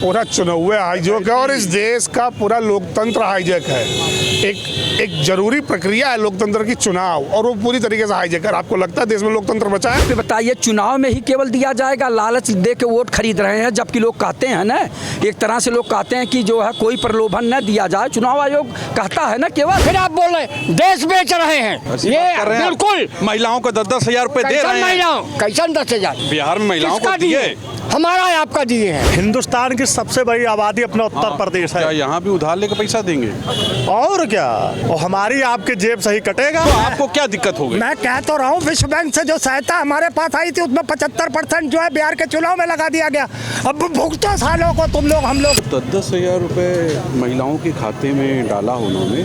पूरा चुनाव हाईजैक है और इस देश का पूरा लोकतंत्र हाईजैक है। एक जरूरी प्रक्रिया है लोकतंत्र की, चुनाव, और वो पूरी तरीके से हाईजैक है। आपको लगता है देश में लोकतंत्र बचा है? बताइए, चुनाव में ही केवल दिया जाएगा, लालच दे के वोट खरीद रहे हैं। जबकि लोग कहते हैं ना, एक तरह से लोग कहते हैं कि जो है कोई प्रलोभन न दिया जाए। चुनाव आयोग कहता है ना केवल, फिर आप बोल रहे देश बेच रहे हैं। ये बिल्कुल महिलाओं को 10-10 हजार रुपए दे रहे हैं। महिलाओं कैसन 10,000 बिहार में महिलाओं को दिए? हमारा आपका दिए हैं। हिंदुस्तान की सबसे बड़ी आबादी अपना उत्तर प्रदेश है। क्या यहाँ भी उधार लेकर पैसा देंगे? और क्या, और हमारी आपके जेब से ही कटेगा। तो आपको क्या दिक्कत हो गई? मैं कह तो रहा हूँ, विश्व बैंक से जो सहायता हमारे पास आई थी उसमें 75% जो है बिहार के चुनाव में लगा दिया गया। अब भुगतो सालों को तुम लोग हम लोग। 10-10 हजार रुपए महिलाओं के खाते में डाला उन्होंने।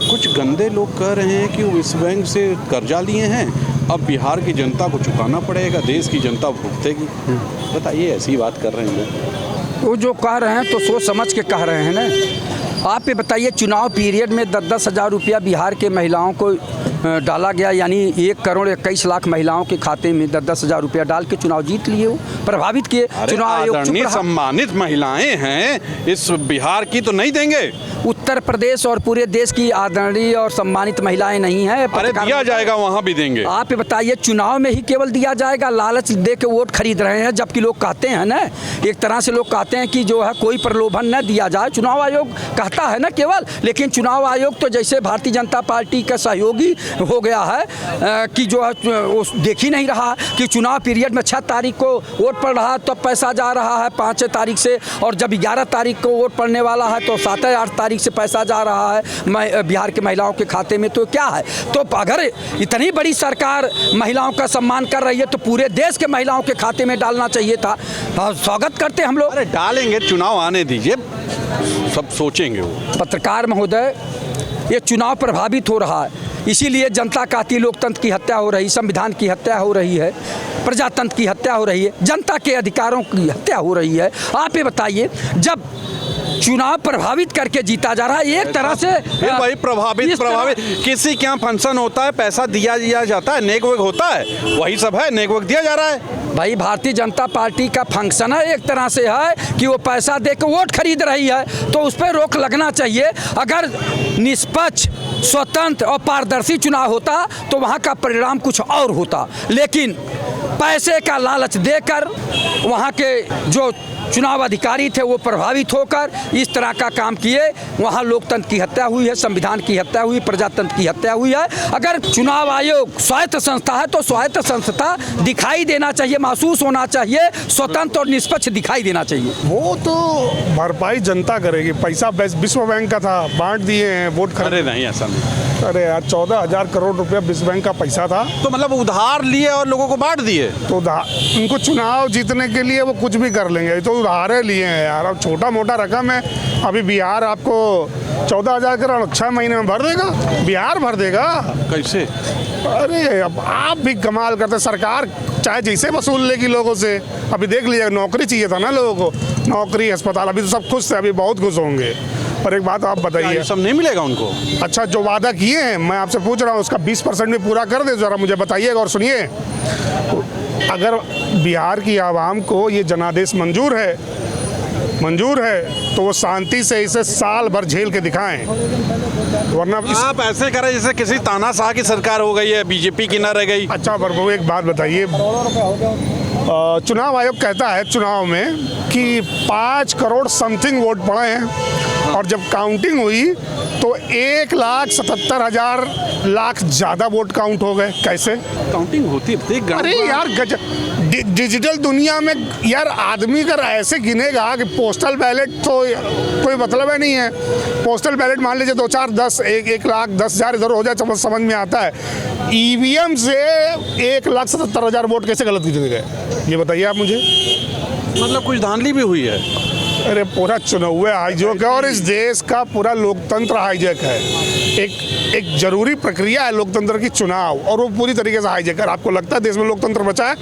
कुछ गंदे लोग कह रहे हैं कि वो विश्व बैंक से कर्जा लिए हैं, अब बिहार की जनता को चुकाना पड़ेगा, देश की जनता भुगतेगी। बताइए, ऐसी बात कर रहे हैं लोग। वो जो कह रहे हैं तो सोच समझ के कह रहे हैं ना। आप ये बताइए, चुनाव पीरियड में 10-10 हजार रुपया बिहार के महिलाओं को डाला गया, यानी 1,21,00,000 महिलाओं के खाते में 10-10 हजार रुपया डाल के चुनाव जीत लिए, वो प्रभावित किए। चुनाव आयोग सम्मानित महिलाएं हैं, इस बिहार की तो नहीं देंगे? उत्तर प्रदेश और पूरे देश की आदरणीय और सम्मानित महिलाएं नहीं है। अरे दिया जाएगा, वहाँ भी देंगे। आप ये बताइए, चुनाव में ही केवल दिया जाएगा, लालच दे के वोट खरीद रहे हैं। जबकि लोग कहते हैं ना, एक तरह से लोग कहते हैं कि जो है कोई प्रलोभन न दिया जाए। चुनाव आयोग कहता है ना केवल, लेकिन चुनाव आयोग तो जैसे भारतीय जनता पार्टी का सहयोगी हो गया है कि जो है वो देख ही नहीं रहा कि चुनाव पीरियड में 6 तारीख को वोट पड़ रहा है तो पैसा जा रहा है 5 तारीख से, और जब 11 तारीख को वोट पड़ने वाला है तो 7-8 तारीख से पैसा जा रहा है बिहार के महिलाओं के खाते में। तो क्या है, तो अगर इतनी बड़ी सरकार महिलाओं का सम्मान कर रही है तो पूरे देश के महिलाओं के खाते में डालना चाहिए था। स्वागत करते हम लोग। अरे डालेंगे, चुनाव आने दीजिए, सब सोचेंगे वो। पत्रकार महोदय, ये चुनाव प्रभावित हो रहा है, इसीलिए जनता कहती है लोकतंत्र की हत्या हो रही, संविधान की हत्या हो रही है, प्रजातंत्र की हत्या हो रही है, जनता के अधिकारों की हत्या हो रही है। आप ये बताइए, जब चुनाव प्रभावित करके जीता जा रहा है, एक तरह से फिर भाई प्रभावित किसी के यहाँ फंक्शन होता है, पैसा दिया जाता है, नेक वेक होता है, वही सब है, नेक वेक दिया जा रहा है। भाई भारतीय जनता पार्टी का फंक्शन है, एक तरह से है कि वो पैसा दे के वोट खरीद रही है, तो उस पर रोक लगना चाहिए। अगर निष्पक्ष, स्वतंत्र और पारदर्शी चुनाव होता तो वहाँ का परिणाम कुछ और होता, लेकिन पैसे का लालच देकर वहाँ के जो चुनाव अधिकारी थे वो प्रभावित होकर इस तरह का काम किए। वहाँ लोकतंत्र की हत्या हुई है, संविधान की हत्या हुई, प्रजातंत्र की हत्या हुई है। अगर चुनाव आयोग स्वायत्त संस्था है तो स्वायत्त संस्था दिखाई देना चाहिए, महसूस होना चाहिए, स्वतंत्र और निष्पक्ष दिखाई देना चाहिए। वो तो भरपाई जनता करेगी। पैसा विश्व बैंक का था, बांट दिए हैं वोट खरीद। अरे नहीं, ऐसा नहीं। अरे यार, 14,000 करोड़ रुपया विश्व बैंक का पैसा था। तो मतलब उधार लिए और लोगों को बांट दिए? तो उनको चुनाव जीतने के लिए वो कुछ भी कर लेंगे, तो उधारे लिए हैं यार। अब छोटा मोटा रकम है। अभी बिहार आपको 14,000 करोड़ 6 महीने में भर देगा, बिहार भर देगा। कैसे? अरे अब आप भी कमाल करते, सरकार चाहे जैसे वसूल लेगी लोगों से। अभी देख लीजिए, नौकरी चाहिए था ना लोगों को, नौकरी, अस्पताल, अभी तो सब खुश थे, अभी बहुत खुश होंगे। पर एक बात आप बताइए, सब नहीं मिलेगा उनको? अच्छा, जो वादा किए हैं, मैं आपसे पूछ रहा हूँ, उसका 20% भी पूरा कर दे जरा, मुझे बताइएगा। और सुनिए, अगर बिहार की आवाम को ये जनादेश मंजूर है तो वो शांति से इसे साल भर झेल के दिखाएं, वरना आप ऐसे करें जैसे किसी तानाशाह की सरकार हो गई है, बीजेपी की ना रह गई। अच्छा, पर वो एक बात बताइए, चुनाव आयोग कहता है चुनाव में कि 5 करोड़ समथिंग वोट पड़े हैं, और जब काउंटिंग हुई तो 1,77,000 लाख ज़्यादा वोट काउंट हो गए। कैसे काउंटिंग होती थी? अरे यार, डिजिटल दुनिया में यार आदमी अगर ऐसे गिनेगा कि पोस्टल बैलेट तो कोई मतलब है नहीं है। पोस्टल बैलेट मान लीजिए 1,10,000 इधर हो जाए, समझ में आता है। ईवीएम से 1,77,000 वोट कैसे गलत गिने गए, ये बताइए आप मुझे। मतलब कुछ धांधली भी हुई है? अरे पूरा चुनाव हाईजैक है और इस देश का पूरा लोकतंत्र हाईजैक है। एक जरूरी प्रक्रिया है लोकतंत्र की, चुनाव, और वो पूरी तरीके से हाईजैक है। आपको लगता है देश में लोकतंत्र बचा है?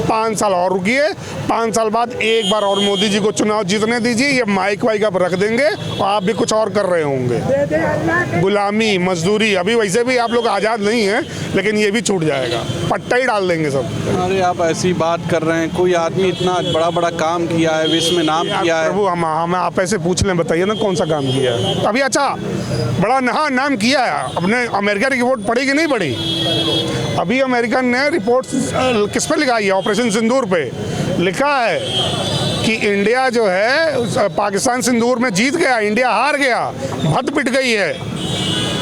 5 साल और रुकिए, 5 साल बाद एक बार और मोदी जी को चुनाव जीतने दीजिए। ये माइक वाइक आप रख देंगे और आप भी कुछ और कर रहे होंगे। गुलामी, मजदूरी, अभी वैसे भी आप लोग आज़ाद नहीं हैं, लेकिन ये भी छूट जाएगा, पट्टा ही डाल देंगे सब। अरे आप ऐसी बात कर रहे हैं, कोई आदमी इतना बड़ा काम किया है, विश्व में नाम किया है। हम आप ऐसे पूछ लें, बताइए ना कौन सा काम किया है अभी। अच्छा, बड़ा नाम किया है अपने। अमेरिका की रिपोर्ट पढ़ी कि नहीं पढ़ी? अभी अमेरिका ने रिपोर्ट किस पे लिखा है? ऑपरेशन सिंदूर पे लिखा है कि इंडिया जो है पाकिस्तान सिंदूर में जीत गया, इंडिया हार गया, भद पिट गई है।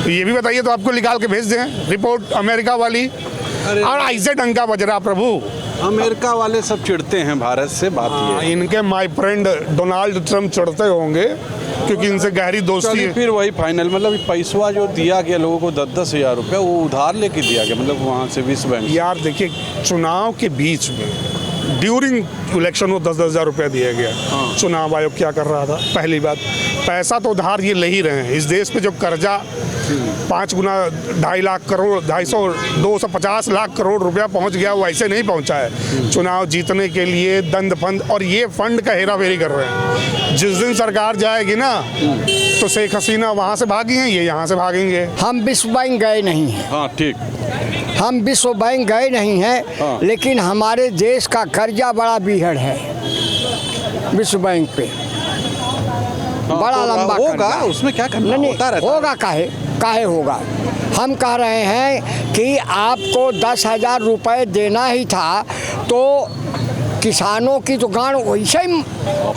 तो ये भी बताइए, तो आपको निकाल के भेज दें रिपोर्ट अमेरिका वाली। और ऐसे डंका बज रहा प्रभु। अमेरिका वाले सब चिढ़ते हैं भारत से, बात ये है। इनके माय फ्रेंड डोनाल्ड ट्रम्प चढ़ते होंगे क्योंकि इनसे गहरी दोस्ती है। फिर वही फाइनल, मतलब पैसा जो दिया गया लोगों को 10-10 हज़ार रुपया, वो उधार लेके दिया गया, मतलब वहाँ से विश्व बैंक। यार देखिए, चुनाव के बीच में ड्यूरिंग इलेक्शन वो 10-10 हज़ार रुपया दिया गया। चुनाव आयोग क्या कर रहा था? पहली बात, पैसा तो उधार ये ले ही रहे हैं। इस देश पे जो कर्जा 5 गुना 2.5 लाख करोड़, 250 लाख करोड़ रुपया पहुंच गया, वो ऐसे नहीं पहुंचा है। चुनाव जीतने के लिए दंड फंड, और ये फंड का हेरा फेरी कर रहे हैं। जिस दिन सरकार जाएगी ना, तो शेख हसीना वहाँ से भागी हैं, ये यहाँ से भागेंगे। हम विश्व बैंक गए नहीं हैं। हाँ ठीक, हम विश्व बैंक गए नहीं हैं, लेकिन हमारे देश का कर्जा बड़ा बीहड़ है विश्व बैंक पे। बड़ा लंबा होगा, उसमें क्या करना, होता रहता है। होगा, काहे होगा। हम कह रहे हैं कि आपको 10,000 रुपये देना ही था, तो किसानों की तो गांड वैसे ही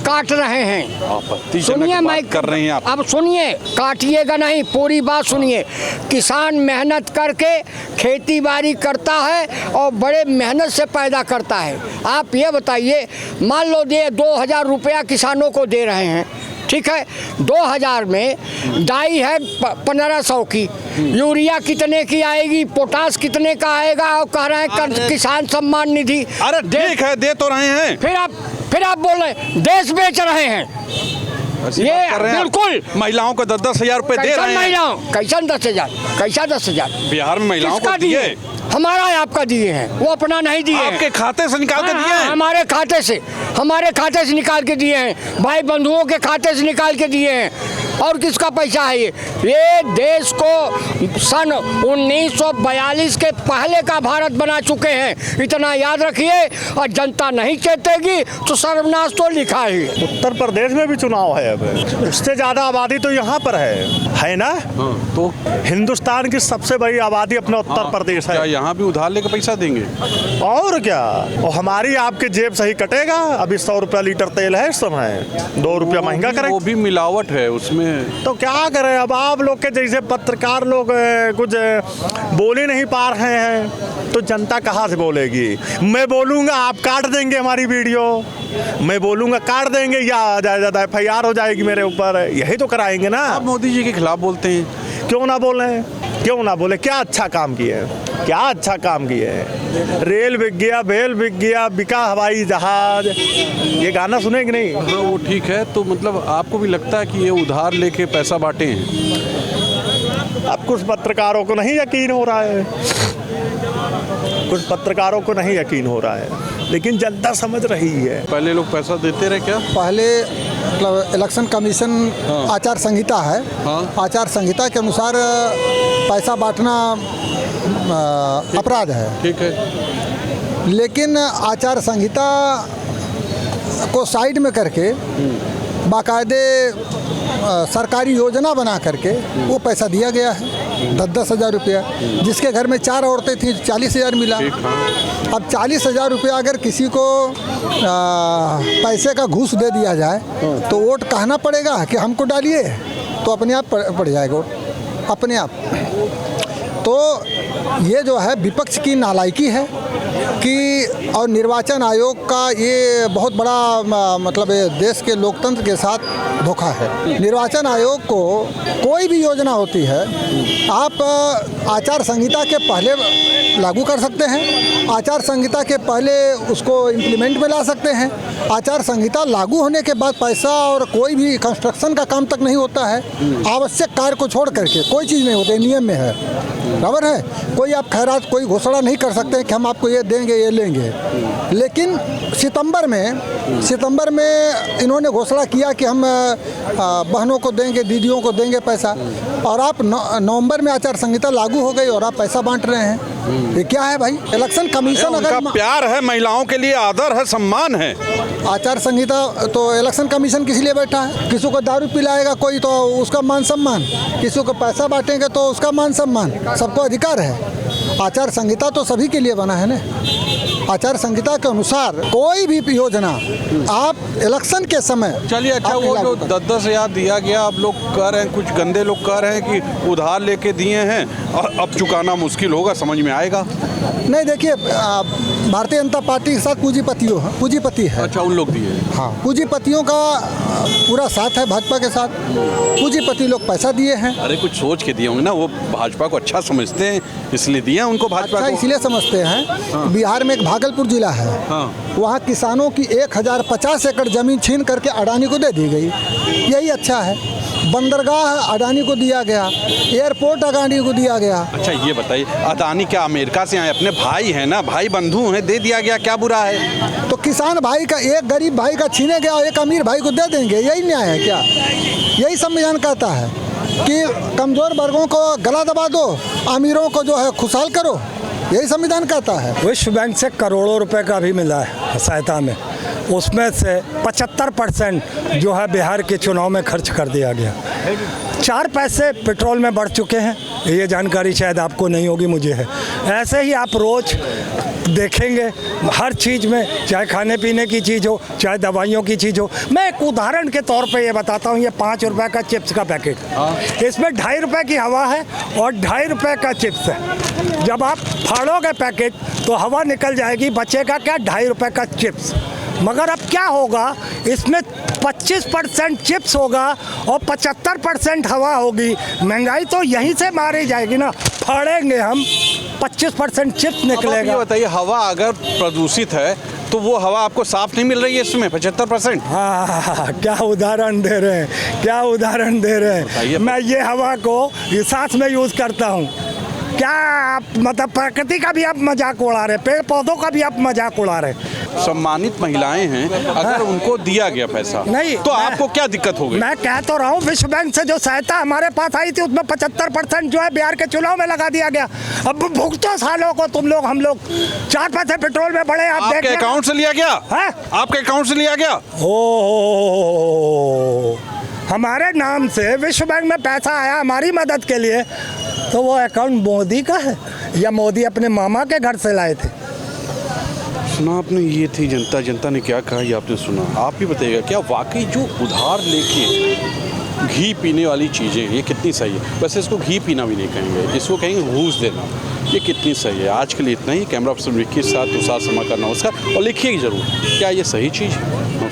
काट रहे हैं। सुनिए, मैं कर रहे हैं आप। अब सुनिए, काटिएगा नहीं, पूरी बात सुनिए। किसान मेहनत करके खेती बाड़ी करता है और बड़े मेहनत से पैदा करता है। आप ये बताइए, मान लो 2,000 रुपया किसानों को दे रहे हैं, ठीक है। 2,000 में डाई है 1,500 की, यूरिया कितने की आएगी, पोटास कितने का आएगा, और कह रहे हैं किसान सम्मान निधि। अरे ठीक है, दे तो रहे हैं। फिर आप बोल रहे हैं देश बेच रहे हैं। ये बिल्कुल महिलाओं को 10-10 हज़ार रुपए दे रहे हैं। महिलाओं कैसा 10,000? कैसा 10,000? बिहार में महिलाओं को दिए, हमारा आपका दिए हैं, वो अपना नहीं दिए। आपके खाते से निकाल के दिए हैं? हमारे खाते से निकाल के दिए हैं, भाई बंधुओं के खाते से निकाल के दिए हैं। और किसका पैसा है ये देश को सन 1942 के पहले का भारत बना चुके हैं, इतना याद रखिए। और जनता नहीं चेतेगी तो सर्वनाश तो लिखा ही। उत्तर प्रदेश में भी चुनाव है, अब उससे ज़्यादा आबादी तो यहाँ पर है ना। तो हिंदुस्तान की सबसे बड़ी आबादी अपना उत्तर प्रदेश है। यहाँ भी उधार लेकर पैसा देंगे और क्या, और हमारी आपके जेब से ही कटेगा। अभी 100 रुपया लीटर तेल है इस समय, 2 रुपया महंगा करें। वो भी मिलावट है उसमें, तो क्या करें। अब आप लोग के जैसे पत्रकार लोग कुछ बोल ही नहीं पा रहे हैं, तो जनता कहाँ से बोलेगी। मैं बोलूँगा, आप काट देंगे हमारी वीडियो, मैं बोलूँगा काट देंगे, या ज़्यादा FIR हो जाएगी मेरे ऊपर। यही तो कराएंगे ना। आप मोदी जी के खिलाफ बोलते हैं, क्यों ना बोले, क्यों ना बोले। क्या अच्छा काम किए, क्या अच्छा काम किए। रेल बिक गया, बेल बिक गया, बिका हवाई जहाज। ये गाना सुने कि नहीं? हाँ वो ठीक है। तो मतलब आपको भी लगता है कि ये उधार लेके पैसा बांटे हैं? अब कुछ पत्रकारों को नहीं यकीन हो रहा है, कुछ पत्रकारों को नहीं यकीन हो रहा है, लेकिन जनता समझ रही है। पहले लोग पैसा देते रहे क्या? पहले मतलब इलेक्शन कमीशन आचार संहिता है, आचार संहिता के अनुसार पैसा बांटना अपराध है। ठीक है, लेकिन आचार संहिता को साइड में करके बाकायदे सरकारी योजना बना करके वो पैसा दिया गया है 10-10 हज़ार रुपया। जिसके घर में 4 औरतें थीं 40,000 मिला। अब 40,000 रुपया अगर किसी को पैसे का घूस दे दिया जाए तो वोट कहना पड़ेगा कि हमको डालिए, तो अपने आप पड़ जाएगा वोट, अपने आप। तो ये जो है विपक्ष की नालायकी है कि, और निर्वाचन आयोग का ये बहुत बड़ा मतलब देश के लोकतंत्र के साथ धोखा है। निर्वाचन आयोग को कोई भी योजना होती है, आप आचार संहिता के पहले लागू कर सकते हैं, आचार संहिता के पहले उसको इम्प्लीमेंट में ला सकते हैं। आचार संहिता लागू होने के बाद पैसा और कोई भी कंस्ट्रक्शन का काम तक नहीं होता है। आवश्यक कार्य को छोड़ करके कोई चीज़ नहीं होती, नियम में है, बराबर है। कोई आप खैरात, कोई घोषणा नहीं कर सकते कि हम आपको ये देंगे, ये लेंगे। लेकिन सितंबर में इन्होंने घोषणा किया कि हम बहनों को देंगे, दीदियों को देंगे पैसा, और आप नवंबर में आचार संहिता लागू हो गई और आप पैसा बांट रहे हैं। ये क्या है भाई? इलेक्शन कमीशन उनका अगर प्यार है, महिलाओं के लिए आदर है, सम्मान है। आचार संहिता तो इलेक्शन कमीशन किस लिए बैठा है? किसी को दारू पिलाएगा कोई तो उसका मान सम्मान, किसी को पैसा बांटेंगे तो उसका मान सम्मान, सबको अधिकार है। आचार संहिता तो सभी के लिए बना है ना। आचार संहिता के अनुसार कोई भी योजना आप इलेक्शन के समय चलिए, अच्छा आप वो लागू जो 10,000 दिया गया, अब लोग कह रहे हैं, कुछ गंदे लोग कह रहे हैं कि उधार लेके दिए हैं और अब चुकाना मुश्किल होगा, समझ में आएगा? नहीं, देखिए भारतीय जनता पार्टी के साथ पूंजीपति है। अच्छा, उन लोग दिए। हाँ, पूंजीपतियों का पूरा साथ है भाजपा के साथ। पूंजीपति लोग पैसा दिए हैं। अरे कुछ सोच के दिए होंगे ना, वो भाजपा को अच्छा समझते हैं इसलिए दिया उनको भाजपा अच्छा को। इसलिए समझते हैं। बिहार में एक भागलपुर जिला है, वहाँ किसानों की 1050 एकड़ जमीन छीन करके अडानी को दे दी गई, यही अच्छा है। बंदरगाह अडानी को दिया गया, एयरपोर्ट अडानी को दिया गया। अच्छा ये बताइए, अडानी क्या अमेरिका से आए? अपने भाई हैं ना, भाई बंधु हैं, दे दिया गया, क्या बुरा है? तो किसान भाई का, एक गरीब भाई का छीने गया, एक अमीर भाई को दे देंगे, यही न्याय है क्या? यही संविधान कहता है कि कमज़ोर वर्गों को गला दबा दो, अमीरों को जो है खुशहाल करो, यही संविधान कहता है। विश्व बैंक से करोड़ों रुपए का भी मिला है सहायता में, उसमें से 75% जो है बिहार के चुनाव में खर्च कर दिया गया। 4 पैसे पेट्रोल में बढ़ चुके हैं, ये जानकारी शायद आपको नहीं होगी, मुझे है। ऐसे ही आप रोज़ देखेंगे हर चीज़ में, चाहे खाने पीने की चीज़ हो, चाहे दवाइयों की चीज़ हो। मैं एक उदाहरण के तौर पे ये बताता हूँ, ये 5 रुपए का चिप्स का पैकेट, इसमें 2.5 रुपए की हवा है और 2.5 रुपए का चिप्स है। जब आप फाड़ोगे पैकेट तो हवा निकल जाएगी, बचेगा क्या? 2.5 रुपए का चिप्स। मगर अब क्या होगा, इसमें 25% चिप्स होगा और 75% हवा होगी। महंगाई तो यहीं से मारी जाएगी ना, फाड़ेंगे हम, 25% चिप्स निकलेगा। ये बताइए, हवा अगर प्रदूषित है तो वो हवा आपको साफ नहीं मिल रही है इसमें 75%? हाँ, क्या उदाहरण दे रहे हैं, क्या उदाहरण दे रहे हैं। मैं ये हवा को सांस में यूज़ करता हूँ। क्या आप मतलब प्रकृति का भी आप मजाक उड़ा रहे, पेड़ पौधों का भी आप मजाक उड़ा रहे। सम्मानित महिलाएं हैं, अगर उनको दिया गया पैसा नहीं तो आपको क्या दिक्कत हो गई? मैं कह तो रहा हूँ, विश्व बैंक से जो सहायता हमारे पास आई थी उसमें 75% जो है बिहार के चुनाव में लगा दिया गया। अब भुगतो सालों को तुम लोग, हम लोग 4 पैसे पेट्रोल में बढ़े, आप आपके अकाउंट से लिया गया है? आपके अकाउंट से लिया गया? ओ, हमारे नाम से विश्व बैंक में पैसा आया हमारी मदद के लिए, तो वो अकाउंट मोदी का है या मोदी अपने मामा के घर से लाए थे? सुना आपने, ये थी जनता। जनता ने क्या कहा ये आपने सुना। आप ही बताइएगा, क्या वाकई जो उधार लेके घी पीने वाली चीज़ें, ये कितनी सही है? वैसे इसको घी पीना भी नहीं कहेंगे, इसको कहेंगे घूस देना। ये कितनी सही है? आज के लिए इतना ही। कैमरा पर्सन विक्की के साथ तुषार समाकर नमस्कार, और लिखिए ज़रूर क्या ये सही चीज़ है। नमस्कार।